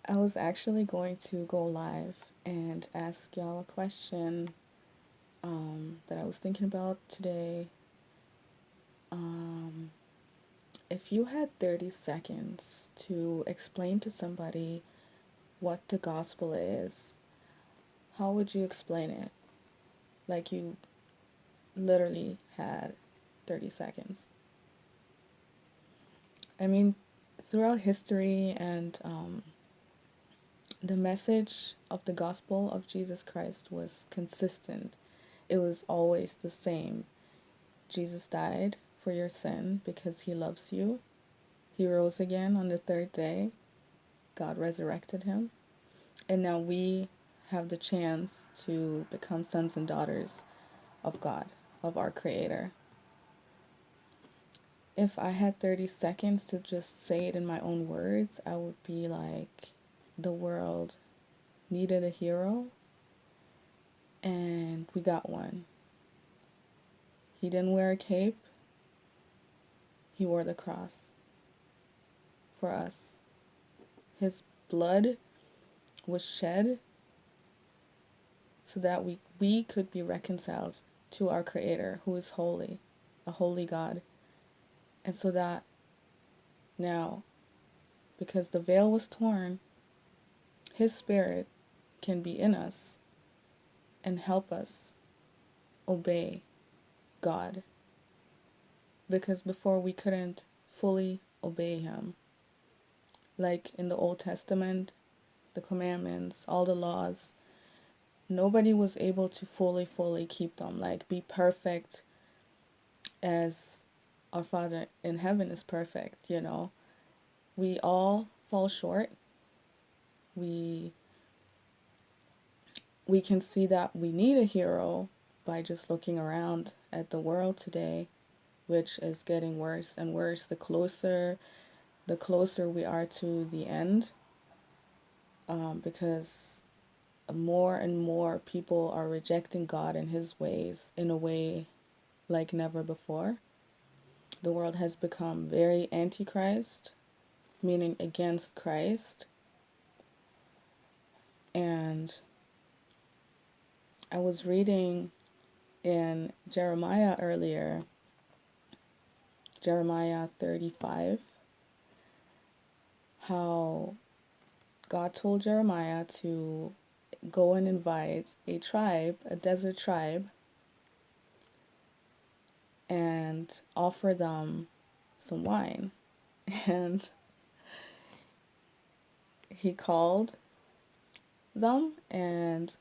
I was actually going to go live and ask y'all a question that I was thinking about today. Um, if you had 30 seconds to explain to somebody what the gospel is, how would you explain it? Like you literally had 30 seconds. I mean, throughout history and the message of the gospel of Jesus Christ was consistent. It was always the same. Jesus died for your sin because he loves you. He rose again on the third day. God resurrected him. And now we have the chance to become sons and daughters of God, of our Creator. If I had 30 seconds to just say it in my own words, I would be like, the world needed a hero, and we got one. He didn't wear a cape, he wore the cross for us. His blood was shed so that we could be reconciled to our Creator, who is holy, a holy God. And so that now, because the veil was torn, His Spirit can be in us and help us obey God. Because before we couldn't fully obey Him. Like in the Old Testament, the commandments, all the laws, nobody was able to fully keep them, like be perfect as our Father in heaven is perfect, you know. We all fall short. We we can see that we need a hero by just looking around at the world today, which is getting worse and worse the closer we are to the end, because more and more people are rejecting God and His ways in a way like never before. The world has become very antichrist, meaning against Christ. And I was reading in Jeremiah earlier, Jeremiah 35, how God told Jeremiah to go and invite a tribe, a desert tribe, and offer them some wine. And he called them and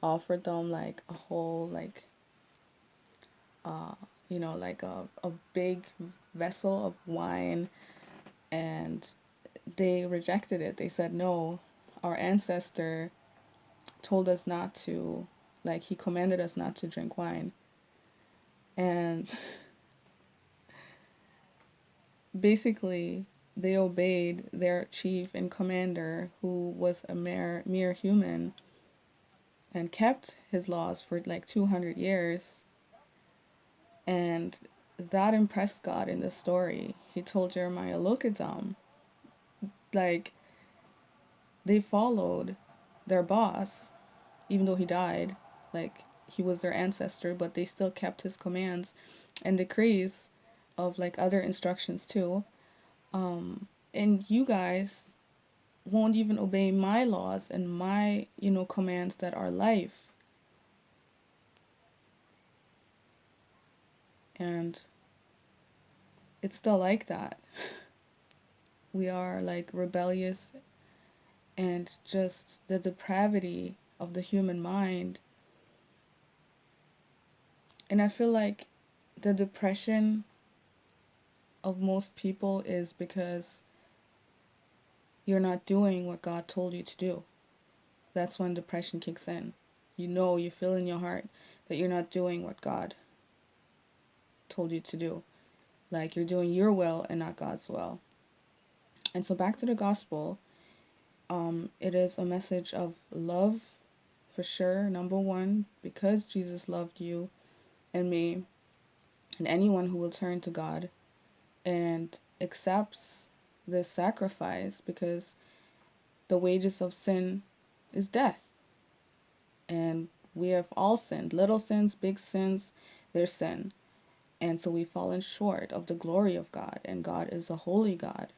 offered them like a whole, like, like a big vessel of wine, and they rejected it. They said, no, our ancestor told us not to, like, he commanded us not to drink wine. And basically, they obeyed their chief and commander, who was a mere human, and kept his laws for like 200 years. And that impressed God in the story. He told Jeremiah, look at them. Like, they followed their boss, even though he died. Like, he was their ancestor, but they still kept his commands and decrees of like other instructions too. And you guys won't even obey my laws and my, commands that are life. And it's still like that. We are like rebellious, and just the depravity of the human mind. And I feel like the depression of most people is because you're not doing what God told you to do. That's when depression kicks in. You feel in your heart that you're not doing what God told you to do. Like you're doing your will and not God's will. And so back to the gospel, it is a message of love for sure. Number one, because Jesus loved you and me and anyone who will turn to God and accepts this sacrifice, because the wages of sin is death. And we have all sinned. Little sins, big sins, they're sin. And so we've fallen short of the glory of God. And God is a holy God.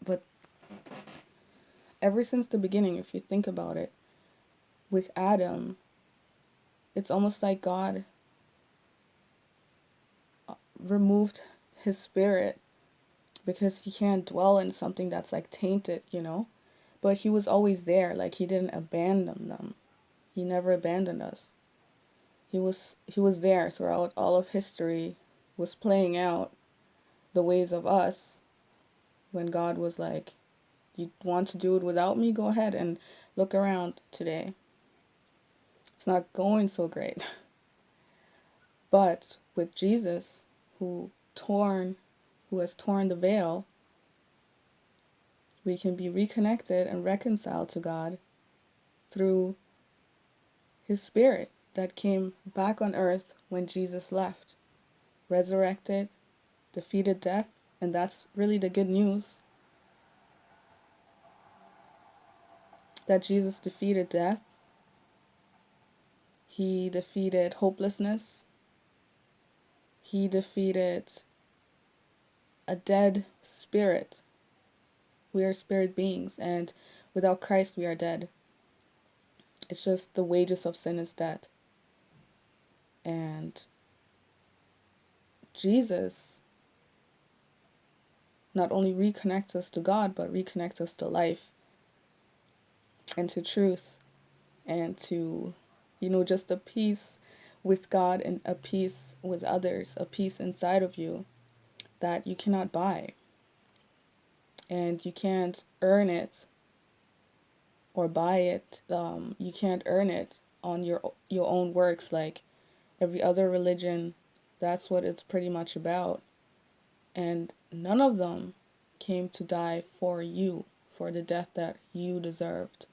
But ever since the beginning, if you think about it, with Adam, it's almost like God removed his spirit because he can't dwell in something that's like tainted, But he was always there, like he didn't abandon them. He never abandoned us. He was there throughout all of history, was playing out the ways of us when God was like, you want to do it without me? Go ahead and look around today. It's not going so great. But with Jesus, who has torn the veil, we can be reconnected and reconciled to God through his spirit that came back on earth when Jesus left, resurrected, defeated death, and that's really the good news, that Jesus defeated death. He defeated hopelessness. He defeated a dead spirit. We are spirit beings, and without Christ we are dead. It's just the wages of sin is death. And Jesus not only reconnects us to God, but reconnects us to life and to truth and to, just a peace with God and a peace with others, a peace inside of you that you cannot buy. And you can't earn it or buy it. You can't earn it on your own works like every other religion. That's what it's pretty much about. And none of them came to die for you, for the death that you deserved.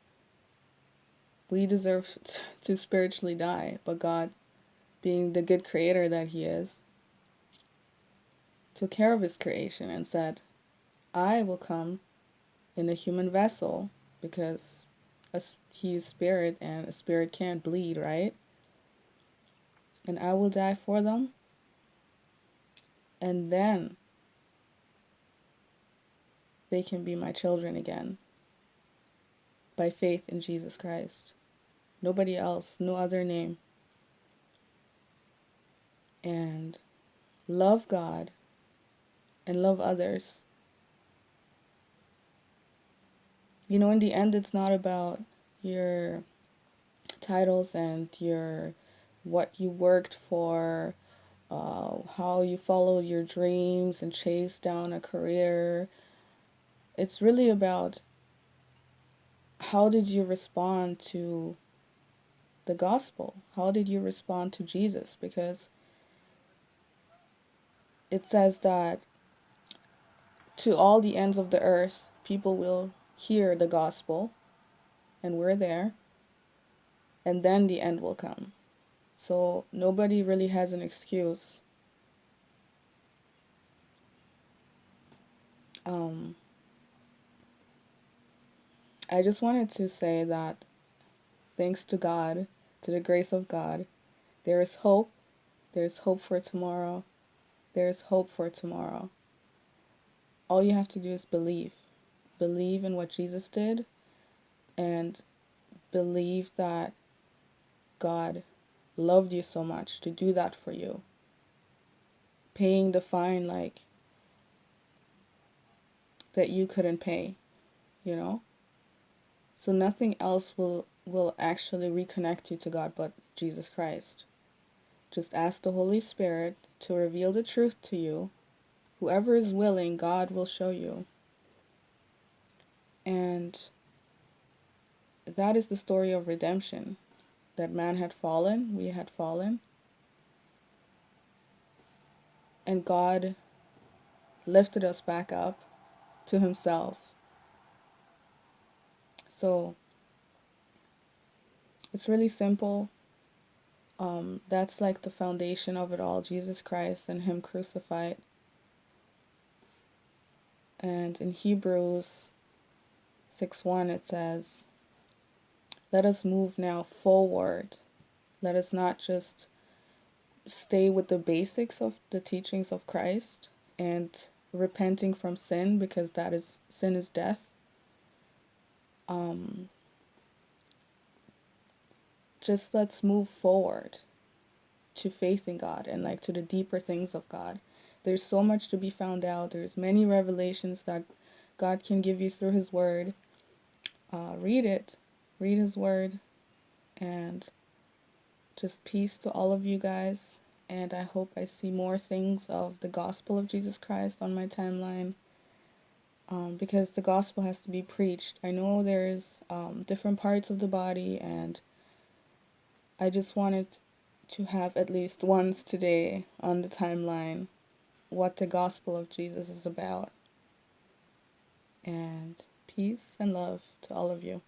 We deserve to spiritually die, but God, being the good creator that he is, took care of his creation and said, I will come in a human vessel, because he is spirit and a spirit can't bleed, right? And I will die for them, and then they can be my children again by faith in Jesus Christ. Nobody else, no other name. And love God and love others. In the end, it's not about your titles and what you worked for, how you followed your dreams and chased down a career. It's really about how did you respond to the gospel? How did you respond to Jesus? Because it says that to all the ends of the earth, people will hear the gospel, and we're there, and then the end will come. So nobody really has an excuse. I just wanted to say that thanks to God, to the grace of God, there is hope. There's hope for tomorrow. There's hope for tomorrow. All you have to do is believe. Believe in what Jesus did, and believe that God loved you so much to do that for you. Paying the fine that you couldn't pay, So nothing else will actually reconnect you to God but Jesus Christ. Just ask the Holy Spirit to reveal the truth to you. Whoever is willing, God will show you. And that is the story of redemption. That man had fallen, we had fallen, and God lifted us back up to himself. So it's really simple. That's like the foundation of it all, Jesus Christ and him crucified. And in Hebrews 6:1 it says, "Let us move now forward. Let us not just stay with the basics of the teachings of Christ and repenting from sin, because sin is death. Just let's move forward to faith in God and like to the deeper things of God. There's so much to be found out. There's many revelations that God can give you through His Word. Read it, read His Word, and just peace to all of you guys. And I hope I see more things of the gospel of Jesus Christ on my timeline, because the gospel has to be preached. I know there's different parts of the body, and I just wanted to have at least once today on the timeline what the gospel of Jesus is about. And peace and love to all of you.